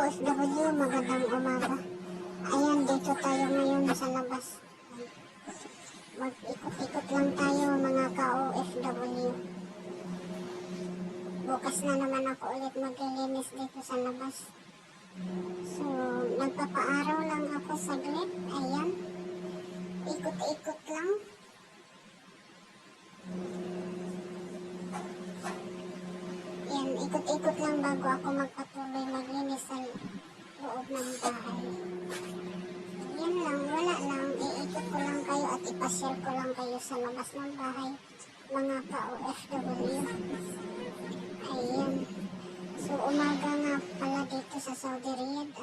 ka-OFW, magandang umaga. Ayan, dito tayo ngayon sa labas. Mag-ikot-ikot lang tayo mga ka-OFW. Bukas na naman ako ulit maglilinis dito sa labas. So, nagpapaaraw lang ako saglit. Ayan, ikot-ikot lang. Yan, ikot-ikot lang bago ako magpatuloy maglinis sa loob ng bahay. Yan lang, wala lang. Iikot ko lang kayo at ipashare ko lang kayo sa labas ng bahay, mga ka-OFW. Ayan. So, umaga nga pala dito sa Saudi Riyadh.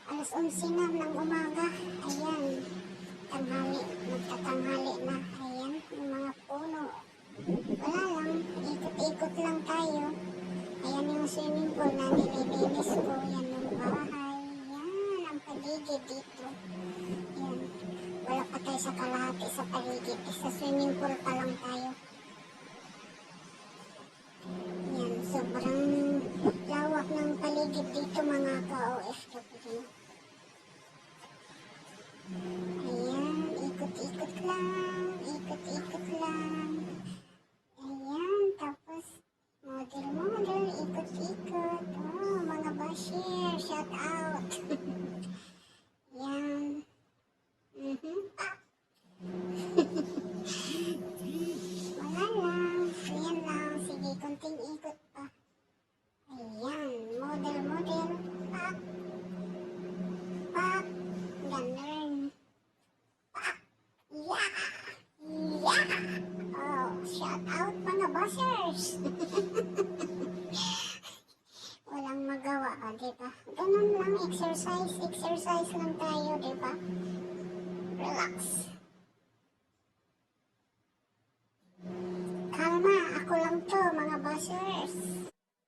Alas 11 na ng umaga. Ayan. Tanghali. Magtatanghali na. Ayan. Yung mga puno. Wala lang. Ikot-ikot lang tayo. Ayan yung swimming pool na nililinis ko. Yan yung bahay. Yan. Ang paligid dito. Yan. Wala pa tayo sa kalahati sa paligid. Sa swimming pool pa lang tayo. Yan. Sobrang lawak ng paligid dito mga ka-OFW. Ayan. Ikot-ikot lang. Ikot-ikot lang. Ayan. Tapos model-model. Ikot-ikot. Oh, mga bashir. Shout out. Yan. Wala lang. Ayan lang. Sige, konting ikot pa. Ayan. Model-model. Pak. Pak. Ganun. Pak. Yeah. Yeah. Oh, shout out mga bashers. Walang magawa, diba? Ganun lang, exercise lang tayo, diba? Relax. Kalma, ako lang to, mga bashers.